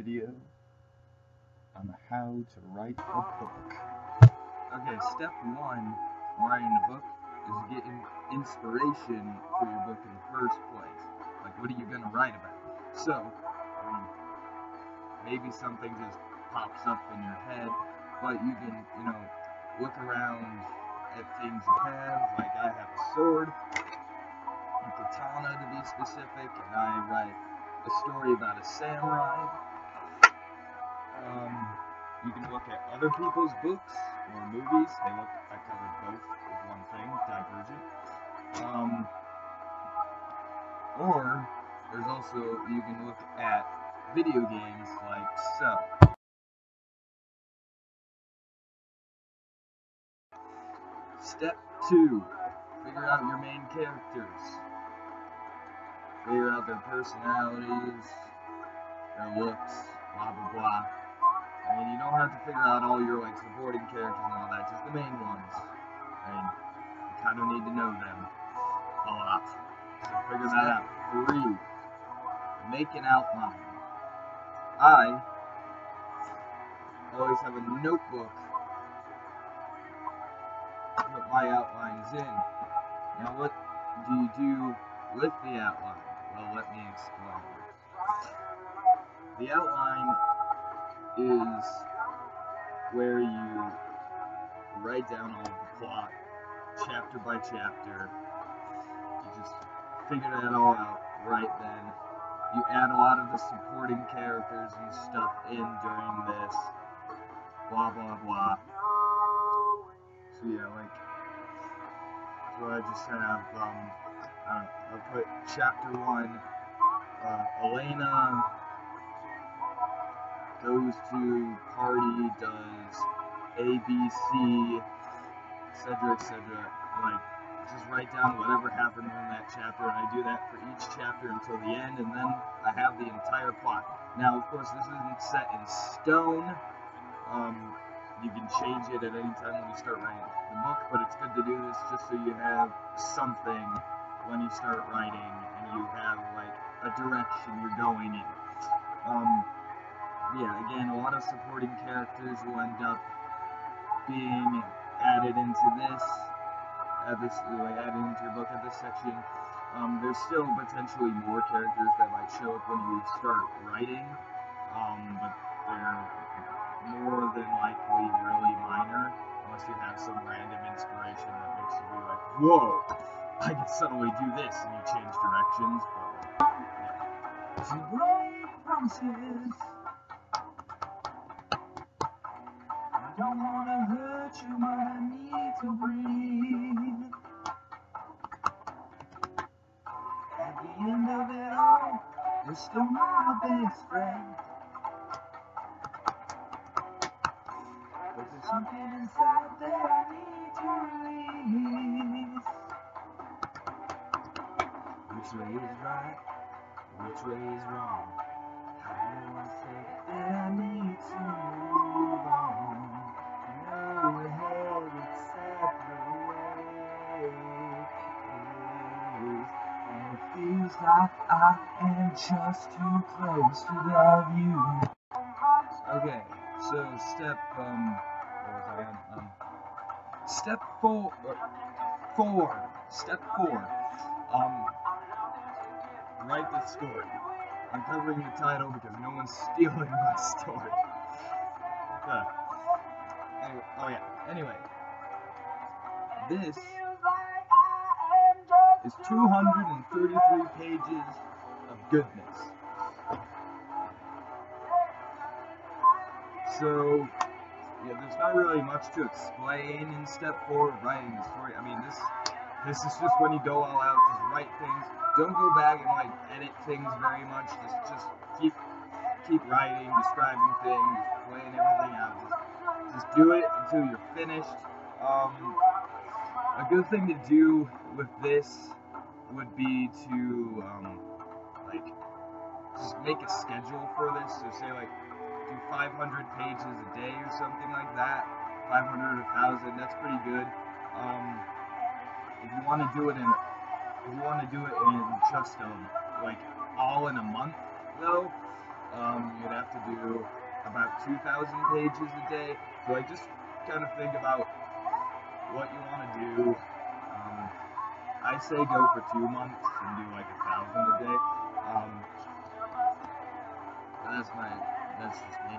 video on how to write a book. Okay, step one in writing a book is getting inspiration for your book in the first place. Like, what are you going to write about? So, maybe something just pops up in your head, but you can, look around at things you have. Like, I have a sword, a katana to be specific, and I write a story about a samurai. You can look at other people's books or movies. I covered both as one thing, Divergent. Or there's also, you can look at video games like so. Step 2, figure out your main characters. Figure out their personalities, their looks, blah blah blah. I mean, you don't have to figure out all your supporting characters and all that, just the main ones. I mean, you kind of need to know them a lot. So figure that out. 3, make an outline. I always have a notebook to put my outlines in. Now, what do you do with the outline? Well, let me explain. The outline is where you write down all of the plot, chapter by chapter. You just figure that all out right then. You add a lot of the supporting characters and stuff in during this, blah blah blah. So yeah, so I just have, I'll put chapter 1, Elena goes to party, does ABC, etc., just write down whatever happened in that chapter, and I do that for each chapter until the end, and then I have the entire plot. Now, of course, this isn't set in stone. You can change it at any time when you start writing the book, but it's good to do this just so you have something when you start writing, and you have, a direction you're going in. Yeah, again, a lot of supporting characters will end up being added into this, added into your book at this section. There's still potentially more characters that might show up when you start writing, but they're more than likely really minor, unless you have some random inspiration that makes you be like, whoa, I can suddenly do this, and you change directions, but yeah. To break promises, I don't want to hurt you, but I need to breathe. At the end of it all, you're still my best friend. But there's something inside that I need to release. Which way is right? Which way is wrong? How do I say that I need to move on? No, we're headed separate ways, and it feels like I am just too close to love you. Okay, so step Step 4. Step 4. Write the story. I'm covering the title because no one's stealing my story. Anyway, this is 233 pages of goodness. So, yeah, there's not really much to explain in step 4 of writing the story. I mean, this is just when you go all out, just write things. Don't go back and edit things very much. Just keep writing, describing things, playing everything out. Just do it until you're finished. A good thing to do with this would be to just make a schedule for this. So say do 500 pages a day or something like that. 500 or 1,000, that's pretty good. If you want to do it in just all in a month though, you'd have to do about 2,000 pages a day. So like, just kind of think about what you want to do. I say go for 2 months and do like 1,000 a day. That's just me.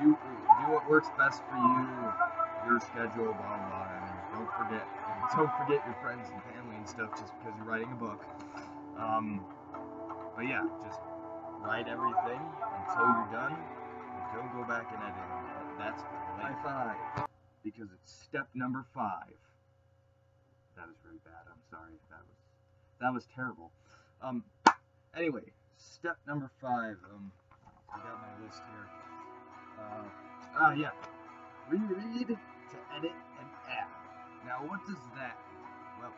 Do what works best for you, your schedule, blah blah. And don't forget your friends and family and stuff just because you're writing a book. But yeah, just write everything until you're done. And don't go back and edit it. That's high five, because it's step number 5. That was really bad. I'm sorry. That was terrible. Anyway, step number 5. I got my list here. Yeah. Reread to edit and add. Now, what does that mean? Well,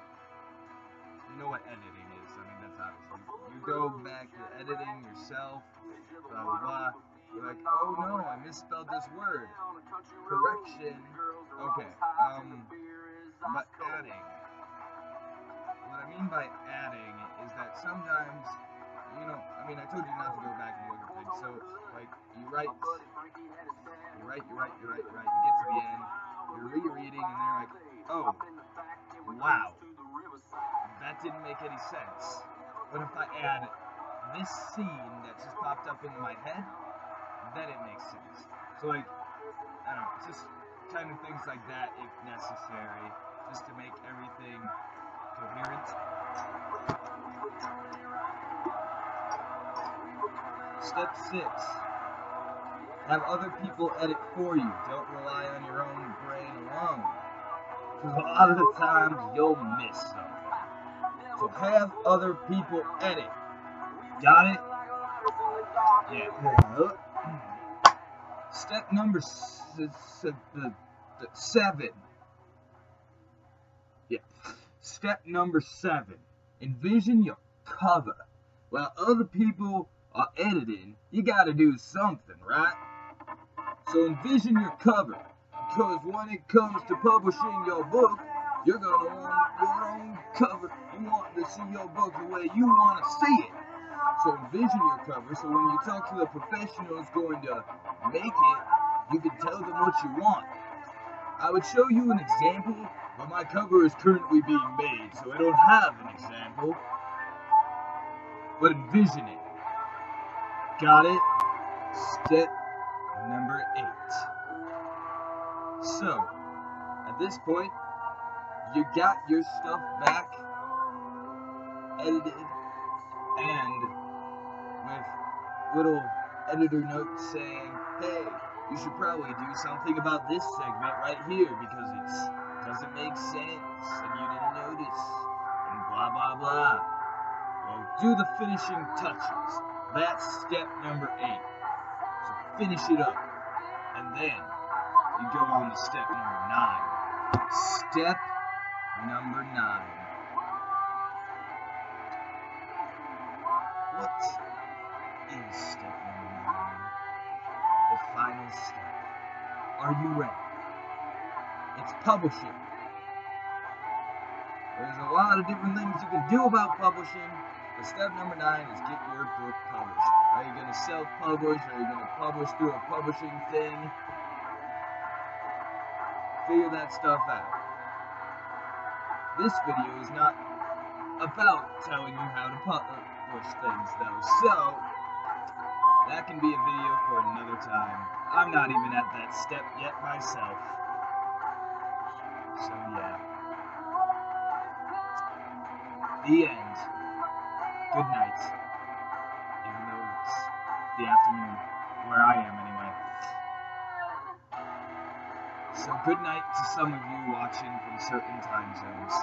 you know what editing is. I mean, that's obvious. You go back, you're editing yourself, blah, blah, blah. You're like, oh no, I misspelled this word. Correction. Okay. But adding. What I mean by adding is that sometimes, I mean, I told you not to go back and look at things. So, like, you write, you get to the end, you're rereading, and they're like, oh, wow, that didn't make any sense. But if I add this scene that just popped up in my head, then it makes sense. So, like, I don't know, just kind of things like that if necessary, just to make everything coherent. Step 6. Have other people edit for you. Don't rely on your own brain alone. Because a lot of the times you'll miss something. So have other people edit. Got it? Yeah. Step number 7. Yeah. Step number 7. Envision your cover. While other people are editing, you gotta do something, right? So envision your cover, because when it comes to publishing your book, you're gonna want your own cover. You want to see your book the way you want to see it. So envision your cover, so when you talk to the professional who's going to make it, you can tell them what you want. I would show you an example, but my cover is currently being made, so I don't have an example. But envision it. Got it? Step number 8. So, at this point, you got your stuff back, edited, and with little editor notes saying, hey, you should probably do something about this segment right here because it doesn't make sense and you didn't notice, and blah blah blah. Well, do the finishing touches. That's step number 8. So finish it up, and then you go on to step number 9. Step number 9. What is step number 9? The final step. Are you ready? It's publishing. There's a lot of different things you can do about publishing, but step number 9 is get your book published. Are you going to self-publish? Are you going to publish through a publishing thing? Figure that stuff out. This video is not about telling you how to publish things, though, so that can be a video for another time. I'm not even at that step yet myself. So yeah. The end. Good night. Even though it's the afternoon, where I am anyway. So good night to some of you watching from certain time zones.